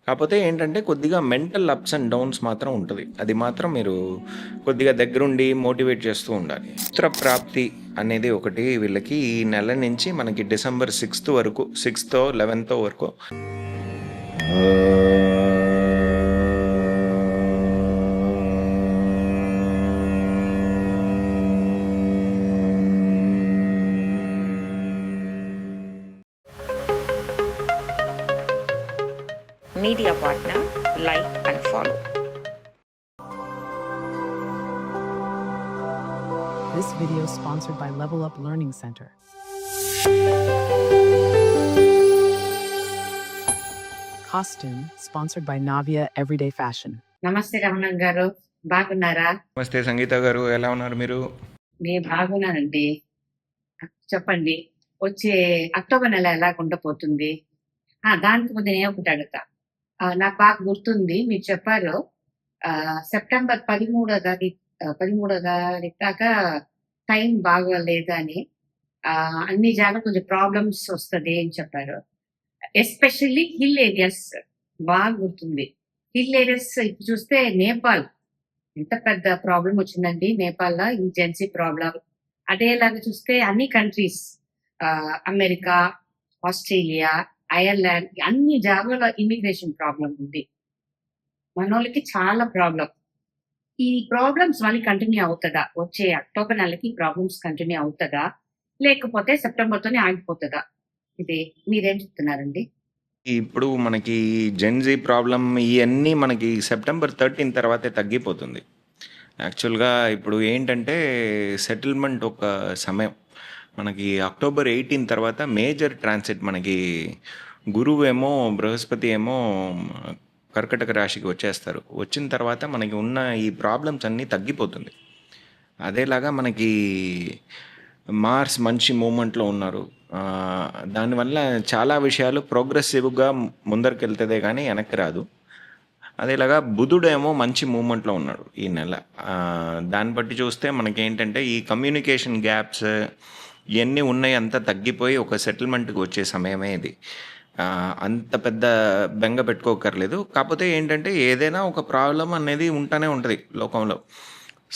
కాపోతే ఏంటంటే కొద్దిగా మెంటల్ అప్స్ అండ్ డౌన్స్ మాత్రం ఉంటది. అది మాత్రం మీరు కొద్దిగా దగ్గరుండి మోటివేట్ చేస్తూ ఉండాలి. పుత్ర ప్రాప్తి అనేది ఒకటి వీళ్ళకి ఈ నెల నుంచి మనకి డిసెంబర్ 6థ్ వరకు 6థో 11థో వరకు media partner, like and follow. This video is sponsored by Level Up Learning Center. Costume sponsored by Navia Everyday Fashion. నమస్తే రమణ గారు, బాగున్నారా? నమస్తే సంగీత గారు, ఎలా ఉన్నారు మీరు? నేను బాగున్నానండి. చెప్పండి, వచ్చే అక్టోబర్ నెల ఎలా ఉండబోతుంది? దానికి ముందు నేను ఒకటి అడుగుతా. నాకు బాగా గుర్తుంది, మీరు చెప్పారు సెప్టెంబర్ 13వ తారీఖు దాకా టైం బాగోలేదని, అన్ని జాగా కొంచెం ప్రాబ్లమ్స్ వస్తుంది అని చెప్పారు. ఎస్పెషల్లీ హిల్ ఏరియాస్ బాగా గుర్తుంది. హిల్ ఏరియాస్ ఇప్పుడు చూస్తే నేపాల్ ఎంత పెద్ద ప్రాబ్లం వచ్చిందండి నేపాల్లో, ఈ జెన్సీ ప్రాబ్లం. అదేలాగా చూస్తే అన్ని కంట్రీస్, అమెరికా, ఆస్ట్రేలియా, ఐర్లాండ్, అన్ని జాగాలో ఇమిగ్రేషన్ ప్రాబ్లం ఉంది. మనోళ్ళకి చాలా ప్రాబ్లం. ఈ ప్రాబ్లమ్స్ మళ్ళీ కంటిన్యూ అవుతుందా? వచ్చే అక్టోబర్ నెలకి ప్రాబ్లమ్స్ కంటిన్యూ అవుతుందా, లేకపోతే సెప్టెంబర్తోనే ఆగిపోతుందా? ఇది మీరేం చెప్తున్నారండి? ఇప్పుడు మనకి జెన్జీ ప్రాబ్లం ఇవన్నీ మనకి సెప్టెంబర్ 13 తర్వాతే తగ్గిపోతుంది. యాక్చువల్గా ఇప్పుడు ఏంటంటే సెటిల్మెంట్ ఒక సమయం. మనకి అక్టోబర్ 18 తర్వాత మేజర్ ట్రాన్సిట్ మనకి గురువు ఏమో బృహస్పతి ఏమో కర్కటక రాశికి వచ్చేస్తారు. వచ్చిన తర్వాత మనకి ఉన్న ఈ ప్రాబ్లమ్స్ అన్నీ తగ్గిపోతుంది. అదేలాగా మనకి మార్స్ మంచి మూమెంట్లో ఉన్నారు. దానివల్ల చాలా విషయాలు ప్రోగ్రెసివ్గా ముందరికి కానీ వెనక్కి రాదు. అదేలాగా బుధుడేమో మంచి మూమెంట్లో ఉన్నాడు ఈ నెల. దాన్ని బట్టి చూస్తే మనకేంటంటే ఈ కమ్యూనికేషన్ గ్యాప్స్ ఇవన్నీ ఉన్నాయి, అంతా తగ్గిపోయి ఒక సెటిల్మెంట్కి వచ్చే సమయమే ఇది. అంత పెద్ద బెంగ పెట్టుకోకర్లేదు. కాకపోతే ఏంటంటే ఏదైనా ఒక ప్రాబ్లం అనేది ఉంటూనే ఉంటుంది లోకంలో.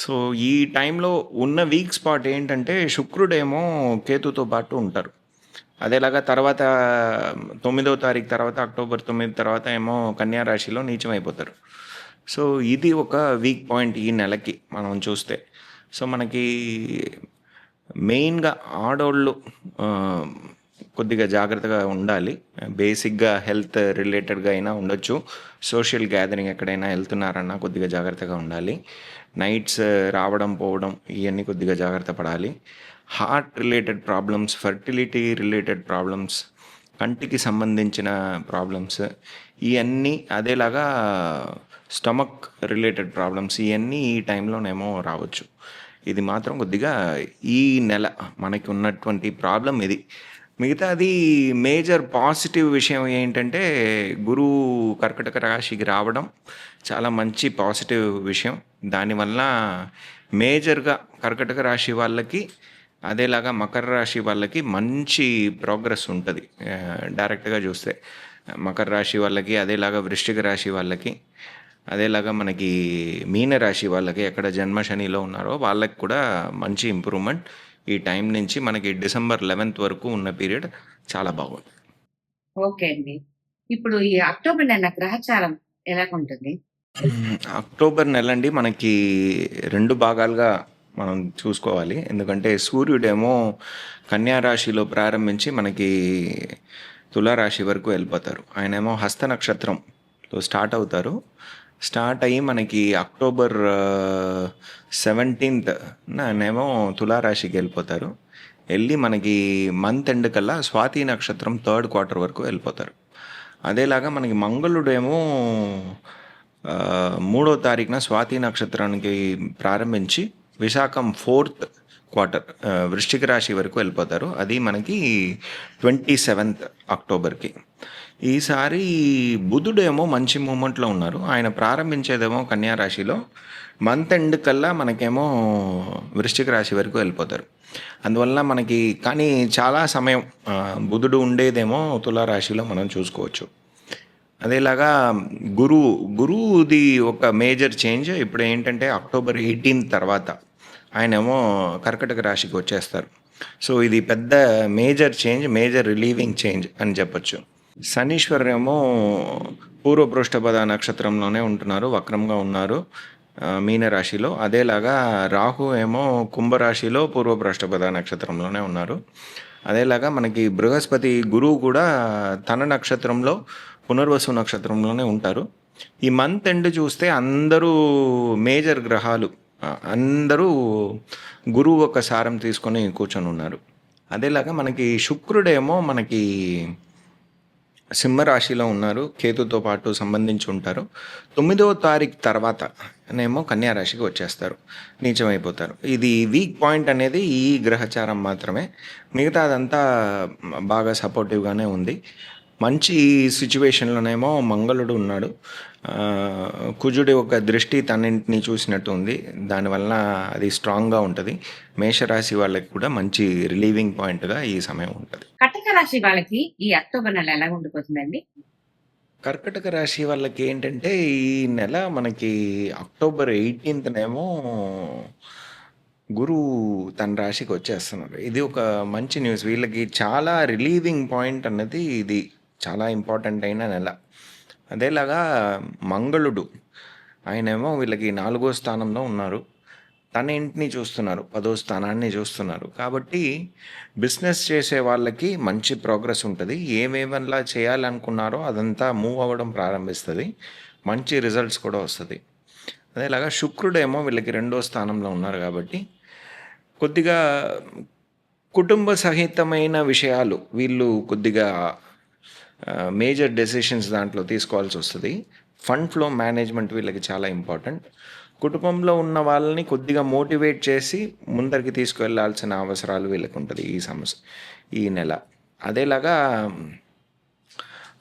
సో ఈ టైంలో ఉన్న వీక్ స్పాట్ ఏంటంటే శుక్రుడేమో కేతుతో పాటు ఉంటారు. అదేలాగా తర్వాత 9వ తారీఖు తర్వాత అక్టోబర్ 9 తర్వాత ఏమో కన్యా రాశిలో నీచం అయిపోతారు. సో ఇది ఒక వీక్ పాయింట్ ఈ నెలకి మనం చూస్తే. సో మనకి మెయిన్గా ఆడోళ్ళు కొద్దిగా జాగ్రత్తగా ఉండాలి. బేసిక్గా హెల్త్ రిలేటెడ్గా అయినా ఉండొచ్చు. సోషల్ గ్యాదరింగ్ ఎక్కడైనా వెళ్తున్నారన్నా కొద్దిగా జాగ్రత్తగా ఉండాలి. నైట్స్ రావడం పోవడం ఇవన్నీ కొద్దిగా జాగ్రత్త పడాలి. Heart related problems, fertility related problems, కంటికి సంబంధించిన ప్రాబ్లమ్స్ ఇవన్నీ, అదేలాగా స్టమక్ రిలేటెడ్ ప్రాబ్లమ్స్ ఇవన్నీ ఈ టైంలోనేమో రావచ్చు. ఇది మాత్రం కొద్దిగా ఈ నెల మనకి ఉన్నటువంటి ప్రాబ్లం ఇది. మిగతాది మేజర్ పాజిటివ్ విషయం ఏంటంటే గురువు కర్కటక రాశికి రావడం చాలా మంచి పాజిటివ్ విషయం. దానివల్ల మేజర్గా కర్కటక రాశి వాళ్ళకి, అదేలాగా మకర రాశి వాళ్ళకి మంచి ప్రోగ్రెస్ ఉంటుంది. డైరెక్ట్గా చూస్తే మకర రాశి వాళ్ళకి, అదేలాగా వృశ్చిక రాశి వాళ్ళకి, అదేలాగా మనకి మీన రాశి వాళ్ళకి ఎక్కడ జన్మ శనిలో ఉన్నారో వాళ్ళకి కూడా మంచి ఇంప్రూవ్మెంట్ ఈ టైం నుంచి మనకి డిసెంబర్ 11th వరకు ఉన్న పీరియడ్ చాలా బాగుంది. ఓకే అండి. ఇప్పుడు ఈ అక్టోబర్ నెల గ్రహచారం ఎలా ఉంటుంది? అక్టోబర్ నెల అండి మనకి 2 భాగాలుగా మనం చూసుకోవాలి. ఎందుకంటే సూర్యుడేమో కన్యా రాశిలో ప్రారంభించి మనకి తులారాశి వరకు వెళ్ళిపోతారు. ఆయనేమో హస్త నక్షత్రంలో స్టార్ట్ అవుతారు. స్టార్ట్ అయ్యి మనకి అక్టోబర్ 17th నేమో తులారాశికి వెళ్ళిపోతారు. వెళ్ళి మనకి మంత్ ఎండ్ కల్లా స్వాతి నక్షత్రం 3rd quarter వరకు వెళ్ళిపోతారు. అదేలాగా మనకి మంగళుడేమో 3వ తారీఖున స్వాతి నక్షత్రానికి ప్రారంభించి విశాఖం 4th quarter వృశ్చిక రాశి వరకు వెళ్ళిపోతారు. అది మనకి 27th అక్టోబర్కి. ఈసారి బుధుడేమో మంచి మూమెంట్లో ఉన్నారు. ఆయన ప్రారంభించేదేమో కన్యా రాశిలో, మంత్ ఎండ్ కల్లా మనకేమో వృశ్చిక రాశి వరకు వెళ్ళిపోతారు. అందువల్ల మనకి కానీ చాలా సమయం బుధుడు ఉండేదేమో తులారాశిలో మనం చూసుకోవచ్చు. అదేలాగా గురువు, గురువుది ఒక మేజర్ చేంజ్ ఇప్పుడు ఏంటంటే అక్టోబర్ 18 తర్వాత ఆయనేమో కర్కటక రాశికి వచ్చేస్తారు. సో ఇది పెద్ద major change, major relieving change అని చెప్పొచ్చు. శనీశ్వరేమో పూర్వ పృష్ఠపద నక్షత్రంలోనే ఉంటున్నారు, వక్రంగా ఉన్నారు మీనరాశిలో. అదేలాగా రాహు ఏమో కుంభరాశిలో పూర్వ పృష్ఠపద నక్షత్రంలోనే ఉన్నారు. అదేలాగా మనకి బృహస్పతి గురువు కూడా తన నక్షత్రంలో పునర్వసు నక్షత్రంలోనే ఉంటారు. ఈ మంత్ ఎండ్ చూస్తే అందరూ మేజర్ గ్రహాలు అందరూ గురువు ఒక సారం తీసుకొని కూర్చొని ఉన్నారు. అదేలాగా మనకి శుక్రుడేమో మనకి సింహరాశిలో ఉన్నారు, కేతుతో పాటు సంబంధించి ఉంటారు. 9వ తారీఖు తర్వాత ఏమో కన్యా రాశికి వచ్చేస్తారు, నీచమైపోతారు. ఇది వీక్ పాయింట్ అనేది ఈ గ్రహచారం మాత్రమే, మిగతా అదంతా బాగా సపోర్టివ్గానే ఉంది. మంచి సిచ్యువేషన్లోనేమో మంగళుడు ఉన్నాడు. కుజుడి ఒక దృష్టి తన్నింటిని చూసినట్టు ఉంది, దానివల్ల అది స్ట్రాంగ్గా ఉంటుంది. మేషరాశి వాళ్ళకి కూడా మంచి రిలీవింగ్ పాయింట్గా ఈ సమయం ఉంటుంది. కటక రాశి వాళ్ళకి ఈ అక్టోబర్ నెల ఎలా ఉండిపోతుందండి? కర్కటక రాశి వాళ్ళకి ఏంటంటే ఈ నెల మనకి అక్టోబర్ 18th గురువు తన రాశికి వచ్చేస్తున్నారు. ఇది ఒక మంచి న్యూస్. వీళ్ళకి చాలా రిలీవింగ్ పాయింట్ అన్నది ఇది, చాలా ఇంపార్టెంట్ అయిన నెల. అదేలాగా మంగళుడు ఆయనేమో వీళ్ళకి 4వ స్థానంలో ఉన్నారు, తన ఇంటిని చూస్తున్నారు, 10వ స్థానాన్ని చూస్తున్నారు. కాబట్టి బిజినెస్ చేసే వాళ్ళకి మంచి ప్రోగ్రెస్ ఉంటుంది. ఏమేమలా చేయాలనుకున్నారో అదంతా మూవ్ అవ్వడం ప్రారంభిస్తుంది, మంచి రిజల్ట్స్ కూడా వస్తుంది. అదేలాగా శుక్రుడేమో వీళ్ళకి 2వ స్థానంలో ఉన్నారు కాబట్టి కొద్దిగా కుటుంబ సహితమైన విషయాలు వీళ్ళు కొద్దిగా మేజర్ డెసిషన్స్ దాంట్లో తీసుకోవాల్సి వస్తుంది. ఫండ్ ఫ్లో మేనేజ్మెంట్ వీళ్ళకి చాలా ఇంపార్టెంట్. కుటుంబంలో ఉన్న వాళ్ళని కొద్దిగా మోటివేట్ చేసి ముందరికి తీసుకువెళ్ళాల్సిన అవసరాలు వీళ్ళకి ఉంటుంది ఈ నెల. అదేలాగా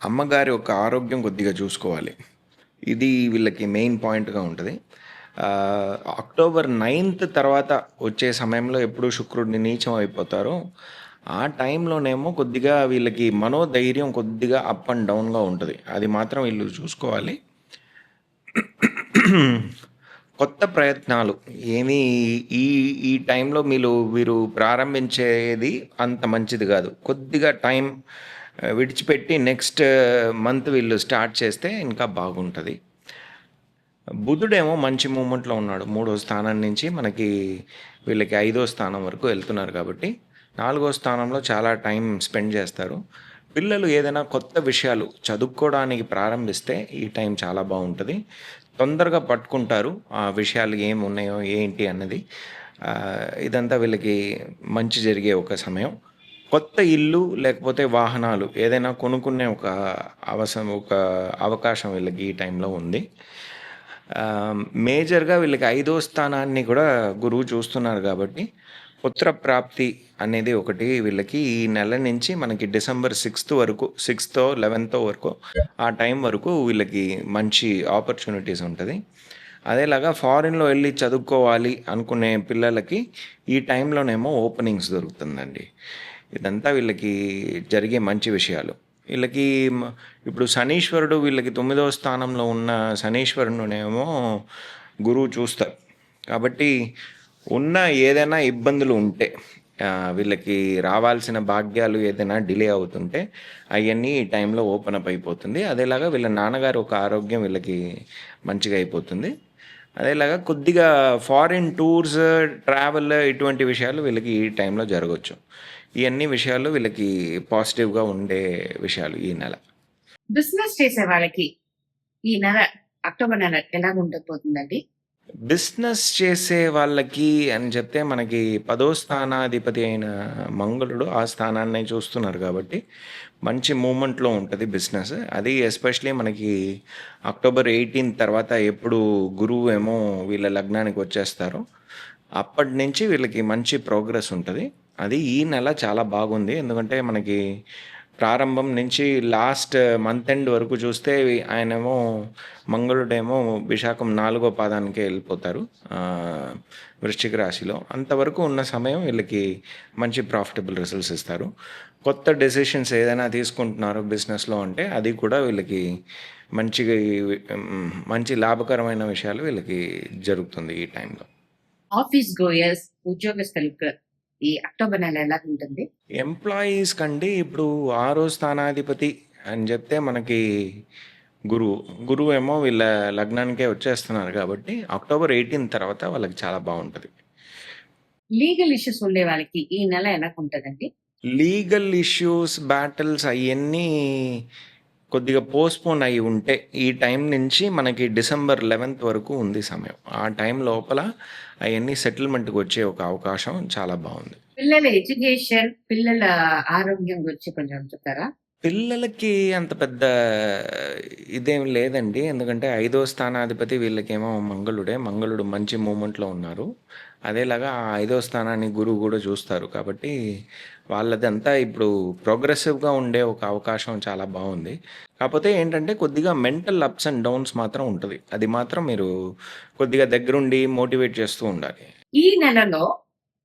అమ్మగారి ఒక ఆరోగ్యం కొద్దిగా చూసుకోవాలి, ఇది వీళ్ళకి మెయిన్ పాయింట్గా ఉంటుంది. అక్టోబర్ 9th తర్వాత వచ్చే సమయంలో ఎప్పుడు శుక్రుడిని నీచం అయిపోతారో ఆ టైంలోనేమో కొద్దిగా వీళ్ళకి మనోధైర్యం కొద్దిగా అప్ అండ్ డౌన్గా ఉంటుంది, అది మాత్రం వీళ్ళు చూసుకోవాలి. కొత్త ప్రయత్నాలు ఏమీ ఈ ఈ టైంలో వీరు ప్రారంభించేది అంత మంచిది కాదు. కొద్దిగా టైం విడిచిపెట్టి నెక్స్ట్ మంత్ వీళ్ళు స్టార్ట్ చేస్తే ఇంకా బాగుంటుంది. బుధుడేమో మంచి మూమెంట్లో ఉన్నాడు, 3వ స్థానం నుంచి మనకి వీళ్ళకి 5వ స్థానం వరకు వెళ్తున్నారు కాబట్టి 4వ స్థానంలో చాలా టైం స్పెండ్ చేస్తారు. పిల్లలు ఏదైనా కొత్త విషయాలు చదువుకోవడానికి ప్రారంభిస్తే ఈ టైం చాలా బాగుంటుంది, తొందరగా పట్టుకుంటారు ఆ విషయాలు ఏమి ఉన్నాయో ఏంటి అన్నది. ఇదంతా వీళ్ళకి మంచి జరిగే ఒక సమయం. కొత్త ఇల్లు లేకపోతే వాహనాలు ఏదైనా కొనుక్కునే ఒక అవకాశం వీళ్ళకి ఈ టైంలో ఉంది. మేజర్గా వీళ్ళకి 5వ స్థానాన్ని కూడా గురువు చూస్తున్నారు కాబట్టి పుత్ర ప్రాప్తి అనేది ఒకటి వీళ్ళకి ఈ నెల నుంచి మనకి డిసెంబర్ 6th వరకు, 6th 11th వరకు ఆ టైం వరకు వీళ్ళకి మంచి ఆపర్చునిటీస్ ఉంటుంది. అదేలాగా ఫారిన్లో వెళ్ళి చదువుకోవాలి అనుకునే పిల్లలకి ఈ టైంలోనేమో ఓపెనింగ్స్ దొరుకుతుందండి. ఇదంతా వీళ్ళకి జరిగే మంచి విషయాలు. వీళ్ళకి ఇప్పుడు శనీశ్వరుడు వీళ్ళకి 9వ స్థానంలో ఉన్న శనీశ్వరుడునేమో గురువు చూస్తారు కాబట్టి ఉన్న ఏదైనా ఇబ్బందులు ఉంటే వీళ్ళకి రావాల్సిన భాగ్యాలు ఏదైనా డిలే అవుతుంటే అవన్నీ ఈ టైంలో ఓపెన్ అప్ అయిపోతుంది. అదేలాగా వీళ్ళ నాన్నగారు ఒక ఆరోగ్యం వీళ్ళకి మంచిగా అయిపోతుంది. అదేలాగా కొద్దిగా ఫారిన్ టూర్స్, ట్రావెల్ ఇటువంటి విషయాలు వీళ్ళకి ఈ టైంలో జరగవచ్చు. ఇవన్నీ విషయాలు వీళ్ళకి పాజిటివ్గా ఉండే విషయాలు ఈ నెల. బిజినెస్ చేసే వాళ్ళకి ఈ నెల అక్టోబర్ నెల ఎలా ఉండబోతుందండి? బిజినెస్ చేసే వాళ్ళకి అని చెప్తే మనకి 10వ స్థానాధిపతి అయిన మంగళుడు ఆ స్థానాన్ని చూస్తున్నారు కాబట్టి మంచి మూమెంట్లో ఉంటుంది బిజినెస్. అది ఎస్పెషలీ మనకి అక్టోబర్ 18 తర్వాత ఎప్పుడు గురువు ఏమో వీళ్ళ లగ్నానికి వచ్చేస్తారో అప్పటి నుంచి వీళ్ళకి మంచి ప్రోగ్రెస్ ఉంటుంది. అది ఈ నెల చాలా బాగుంది, ఎందుకంటే మనకి ప్రారంభం నుంచి లాస్ట్ మంత్ ఎండ్ వరకు చూస్తే ఆయనేమో మంగళుడేమో విశాఖం 4వ పాదానికే వెళ్ళిపోతారు వృశ్చిక రాశిలో. అంతవరకు ఉన్న సమయం వీళ్ళకి మంచి ప్రాఫిటబుల్ రిజల్ట్స్ ఇస్తారు. కొత్త డెసిషన్స్ ఏదైనా తీసుకుంటున్నారో బిజినెస్లో అంటే అది కూడా వీళ్ళకి మంచి మంచి లాభకరమైన విషయాలు వీళ్ళకి జరుగుతుంది ఈ టైంలో. ఆఫీస్ గోయర్స్ ఉద్యోగస్తులకు ఈ అక్టోబర్ నెల ఎలా ఉంటుంది? ఎంప్లాయీస్ కంటే ఇప్పుడు 6వ స్థానాధిపతి అని చెప్తే మనకి గురువు ఏమో వీళ్ళ లగ్నానికే వచ్చేస్తున్నారు కాబట్టి అక్టోబర్ 18 తర్వాత వాళ్ళకి చాలా బాగుంటుంది. లీగల్ ఇష్యూస్ ఉండే వాళ్ళకి ఈ నెల ఎలా ఉంటుందండి? లీగల్ ఇష్యూస్ బ్యాటిల్స్ అవన్నీ కొద్దిగా పోస్ట్పోన్ అయి ఉంటే ఈ టైం నుంచి మనకి డిసెంబర్ 11th వరకు ఉంది సమయం. ఆ టైం లోపల అవన్నీ సెటిల్మెంట్కి వచ్చే ఒక అవకాశం చాలా బాగుంది. పిల్లల ఎడ్యుకేషన్, పిల్లల ఆరోగ్యం గురించి కొంచెం చెప్తారా? పిల్లలకి అంత పెద్ద ఇదేం లేదండి. ఎందుకంటే 5వ స్థానాధిపతి వీళ్ళకేమో మంగళుడు మంచి మూమెంట్లో ఉన్నారు. అదేలాగా ఆ 5వ స్థానాన్ని గురువు కూడా చూస్తారు. కాబట్టి వాళ్ళదంతా ఇప్పుడు ప్రోగ్రెసివ్‌గా ఉండే ఒక అవకాశం చాలా బాగుంది. కాకపోతే ఏంటంటే కొద్దిగా మెంటల్ అప్స్ అండ్ డౌన్స్ మాత్రం ఉంటది. అది మాత్రం మీరు కొద్దిగా దగ్గరుండి మోటివేట్ చేస్తూ ఉండాలి. ఈ నెలలో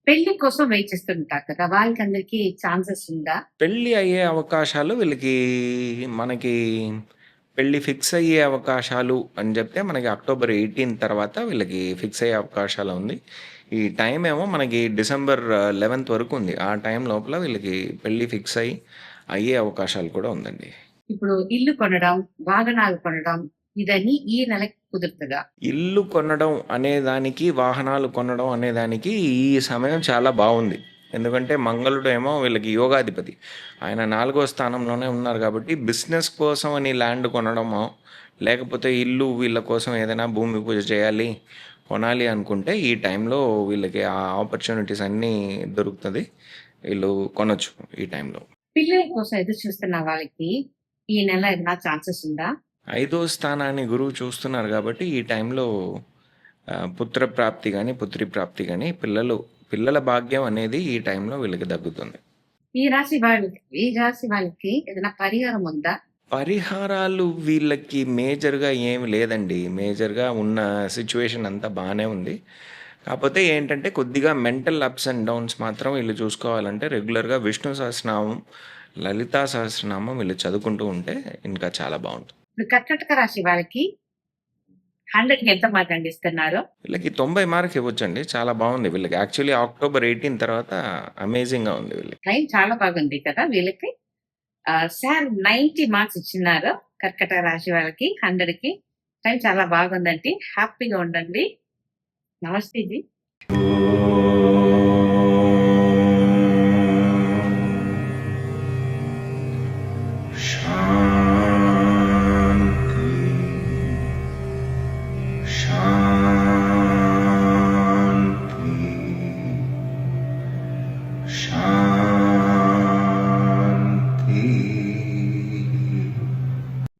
పెళ్లి కోసం వెయిట్ చేస్తుంటారు కదా, వాళ్ళకందరికి ఛాన్సెస్ ఉందా? పెళ్ళి అయ్యే అవకాశాలు వీళ్ళకి మనకి పెళ్ళి ఫిక్స్ అయ్యే అవకాశాలు అని చెప్తే మనకి అక్టోబర్ 18 తర్వాత వీళ్ళకి ఫిక్స్ అయ్యే అవకాశాలు ఉంది. ఈ టైం ఏమో మనకి డిసెంబర్ 11th వరకు ఉంది. ఆ టైం లోపల వీళ్ళకి పెళ్ళి ఫిక్స్ అయ్యే అవకాశాలు కూడా ఉందండి. ఇప్పుడు ఇల్లు కొనడం, వాహనాలు కొనడం ఇదని ఈ నెలకి కుదురుతుందా? ఇల్లు కొనడం అనేదానికి, వాహనాలు కొనడం అనేదానికి ఈ సమయం చాలా బాగుంది. ఎందుకంటే మంగళుడు ఏమో వీళ్ళకి యోగాధిపతి. ఆయన 4వ స్థానంలోనే ఉన్నారు కాబట్టి బిజినెస్ కోసం అని ల్యాండ్ కొనడమో లేకపోతే ఇల్లు వీళ్ళ కోసం ఏదైనా భూమి పూజ చేయాలి కొనాలి అనుకుంటే ఈ టైంలో వీళ్ళకి ఆ ఆపర్చునిటీస్ అన్నీ దొరుకుతుంది. వీళ్ళు కొనొచ్చు ఈ టైంలో. పిల్లల కోసం ఎదురు చూస్తున్న వాళ్ళకి ఈ నెల ఏదైనా ఛాన్సెస్ ఉందా? 5వ స్థానాన్ని గురువు చూస్తున్నారు కాబట్టి ఈ టైంలో పుత్ర ప్రాప్తి కానీ పుత్రి ప్రాప్తి కానీ పిల్లల భాగ్యం అనేది ఈ టైంలో వీళ్ళకి దగ్గుతుంది. ఈ రాశి వాళ్ళకి ఏదైనా పరిహారం ఉందా? పరిహారాలు వీళ్ళకి మేజర్గా ఏమి లేదండి. మేజర్గా ఉన్న సిచ్యువేషన్ అంతా బాగానే ఉంది. కాకపోతే ఏంటంటే కొద్దిగా మెంటల్ అప్స్ అండ్ డౌన్స్ మాత్రం వీళ్ళు చూసుకోవాలంటే రెగ్యులర్గా విష్ణు సహస్రనామం, లలితా సహస్రనామం వీళ్ళు చదువుకుంటూ ఉంటే ఇంకా చాలా బాగుంటుంది. ఇప్పుడు కర్కాటక రాశి వాళ్ళకి 100కి ఎంత మార్క్ అందిస్తున్నారు? వీళ్ళకి 90 మార్క్ ఇవ్వచ్చండి. చాలా బాగుంది వీళ్ళకి. యాక్చువల్లీ అక్టోబర్ 18 తర్వాత అమేజింగ్గా ఉంది వీళ్ళకి. టైం చాలా బాగుంది కదా వీళ్ళకి. సార్ 90 మార్క్స్ ఇచ్చినారు కర్కాటక రాశి వాళ్ళకి 100కి. టైం చాలా బాగుందండి. హ్యాపీగా ఉండండి. నమస్తే జీ.